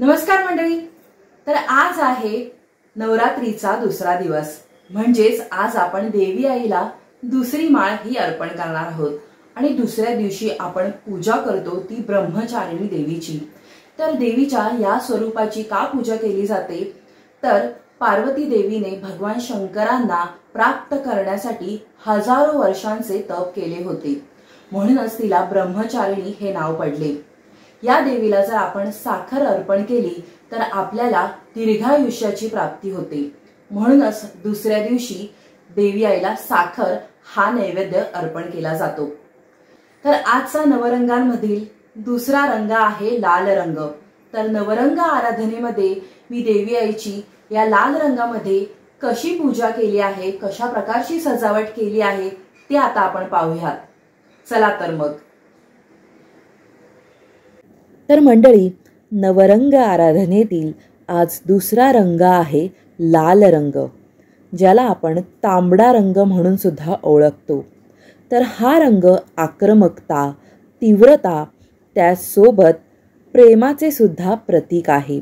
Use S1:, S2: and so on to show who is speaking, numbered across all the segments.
S1: नमस्कार मंडळी. तर आज आहे नवरात्रीचा दुसरा दिवस, म्हणजेच आज आपण देवी आईला दुसरी माळ ही अर्पण करणार आहोत आणि दुसऱ्या दिवशी आपण पूजा करतो ती ब्रह्मचारिणी देवीची. तर देवीच्या या स्वरूपाची का पूजा केली जाते तर पार्वती देवीने भगवान शंकरांना प्राप्त करण्यासाठी हजारो वर्षांचे तप केले होते, म्हणूनच तिला ब्रह्मचारिणी हे नाव पडले. या देवीला जर आपण साखर अर्पण केली तर आपल्याला दीर्घायुष्याची प्राप्ती होते, म्हणूनच दुसऱ्या दिवशी देवी आईला साखर हा नैवेद्य अर्पण केला जातो. तर आजचा नवरंगांमधील दुसरा रंग आहे लाल रंग. तर नवरंग आराधनेमध्ये मी देवी आईची या लाल रंगामध्ये कशी पूजा केली आहे, कशा प्रकारची सजावट केली आहे ते आता आपण पाहूयात. चला तर मग.
S2: तर मंडळी, नवरंग आराधनेतील आज दुसरा रंग आहे लाल रंग, ज्याला आपण तांबडा रंग म्हणून सुद्धा ओळखतो. तर हा रंग आक्रमकता, तीव्रता, त्यासोबत प्रेमाचे सुद्धा प्रतीक आहे.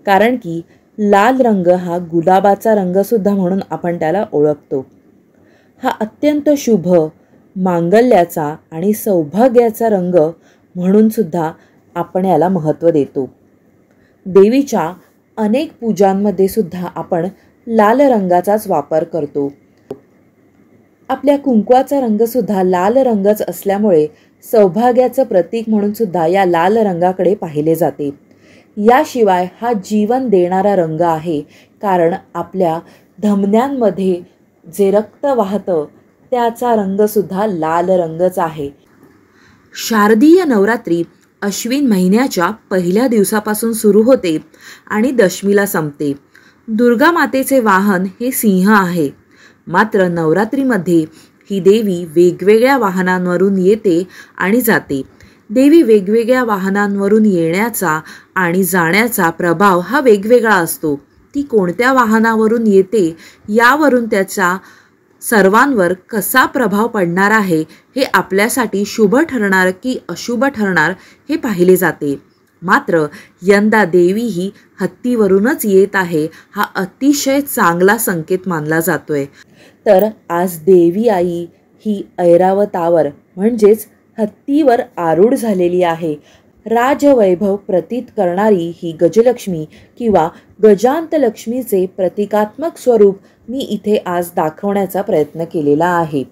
S2: कारण की लाल रंग हा गुलाबाचा रंग सुद्धा म्हणून आपण त्याला ओळखतो. हा अत्यंत शुभ, मांगल्याचा आणि सौभाग्याचा रंग म्हणून सुद्धा आपण याला महत्त्व देतो. देवीच्या अनेक पूजांमध्ये सुद्धा आपण लाल रंगाचाच वापर करतो. आपल्या कुंकवाचा रंग सुद्धा लाल रंगच असल्यामुळे सौभाग्याचं प्रतीक म्हणून सुद्धा या लाल रंगाकडे पाहिले जाते. याशिवाय हा जीवन देणारा रंग आहे, कारण आपल्या धमन्यांमध्ये जे रक्त वाहतं त्याचा रंग सुद्धा लाल रंगच आहे. शारदीय नवरात्री अश्विन महिन्याच्या पहिल्या दिवसापासून सुरू होते आणि दशमीला संपते. दुर्गा मातेचे वाहन हे सिंह आहे. मात्र नवरात्रीमध्ये ही देवी वेगवेगळ्या वाहनांवरून येते आणि जाते. देवी वेगवेगळ्या वाहनांवरून येण्याचा आणि जाण्याचा प्रभाव हा वेगवेगळा असतो. ती कोणत्या वाहनावरून येते यावरून त्याचा सर्वांवर कसा प्रभाव पडणार आहे हे आपल्यासाठी शुभ ठरणार की अशुभ ठरणार हे पाहिले जाते. मात्र यंदा देवी ही हत्तीवरूनच येत आहे, हा अतिशय चांगला संकेत मानला जातोय. तर आज देवी आई ही ऐरावतावर म्हणजेच हत्तीवर आरूढ झालेली आहे. राजवैभव प्रतीत करणारी ही गजलक्ष्मी किंवा गजांतलक्ष्मीचे प्रतिकात्मक स्वरूप मी इथे आज दाखवण्याचा प्रयत्न केलेला आहे.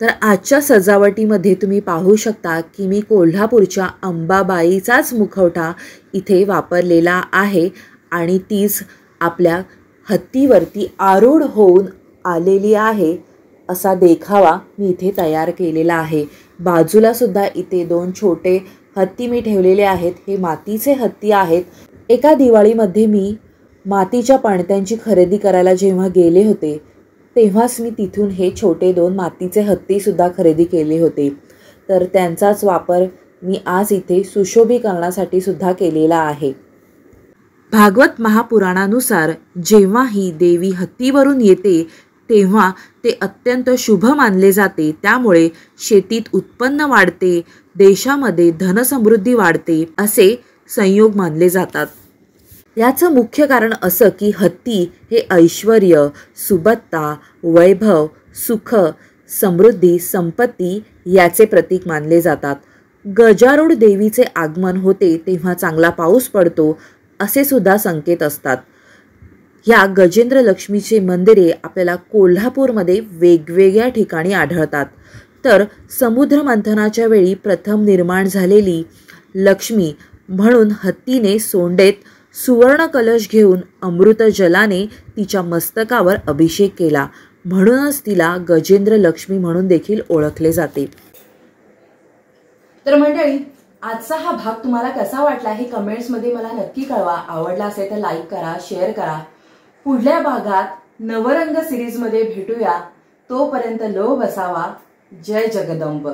S2: तर आजच्या सजावटीमध्ये तुम्ही पाहू शकता की मी कोल्हापूरच्या अंबाबाईचाच मुखवटा इथे वापरलेला आहे आणि तीच आपल्या हत्तीवरती आरूढ होऊन आलेली आहे असा देखावा मी इथे तयार केलेला आहे. बाजूला सुद्धा इथे दोन छोटे हत्ती मी ठेवलेले आहेत. हे मातीचे हत्ती आहेत. एका दिवाळीमध्ये मी मातीच्या पणत्यांची खरेदी करायला जेव्हा गेले होते तेव्हाच मी तिथून हे छोटे दोन मातीचे हत्ती सुद्धा खरेदी केले होते. तर त्यांचाच वापर मी आज इथे सुशोभीकरणासाठी सुद्धा केलेला आहे. भागवत महापुराणानुसार जेव्हा ही देवी हत्तीवरून येते तेव्हा ते अत्यंत शुभ मानले जाते. त्यामुळे शेतीत उत्पन्न वाढते, देशामध्ये धनसमृद्धी वाढते असे संयोग मानले जातात. याचं मुख्य कारण असं की हत्ती हे ऐश्वर्य, सुबत्ता, वैभव, सुख, समृद्धी, संपत्ती याचे प्रतीक मानले जातात. गजारूढ देवीचे आगमन होते तेव्हा चांगला पाऊस पडतो असे सुद्धा संकेत असतात. ह्या गजेंद्र लक्ष्मीचे मंदिरे आपल्याला कोल्हापूरमध्ये वेगवेगळ्या ठिकाणी आढळतात. तर समुद्र मंथनाच्या वेळी प्रथम निर्माण झालेली लक्ष्मी म्हणून हत्तीने सोंडेत सुवर्ण कलश घेऊन अमृत जलाने तिच्या मस्तकावर अभिषेक केला, म्हणूनच तिला गजेंद्र लक्ष्मी म्हणून देखील ओळखले जाते.
S1: तर मंडळी, आजचा हा भाग तुम्हाला कसा वाटला हे कमेंट्समध्ये मला नक्की कळवा. आवडला असेल तर लाईक करा, शेअर करा. पुढल्या भागात नवरंग सिरीजमध्ये भेटूया. तोपर्यंत लो बसावा. जय जगदंब.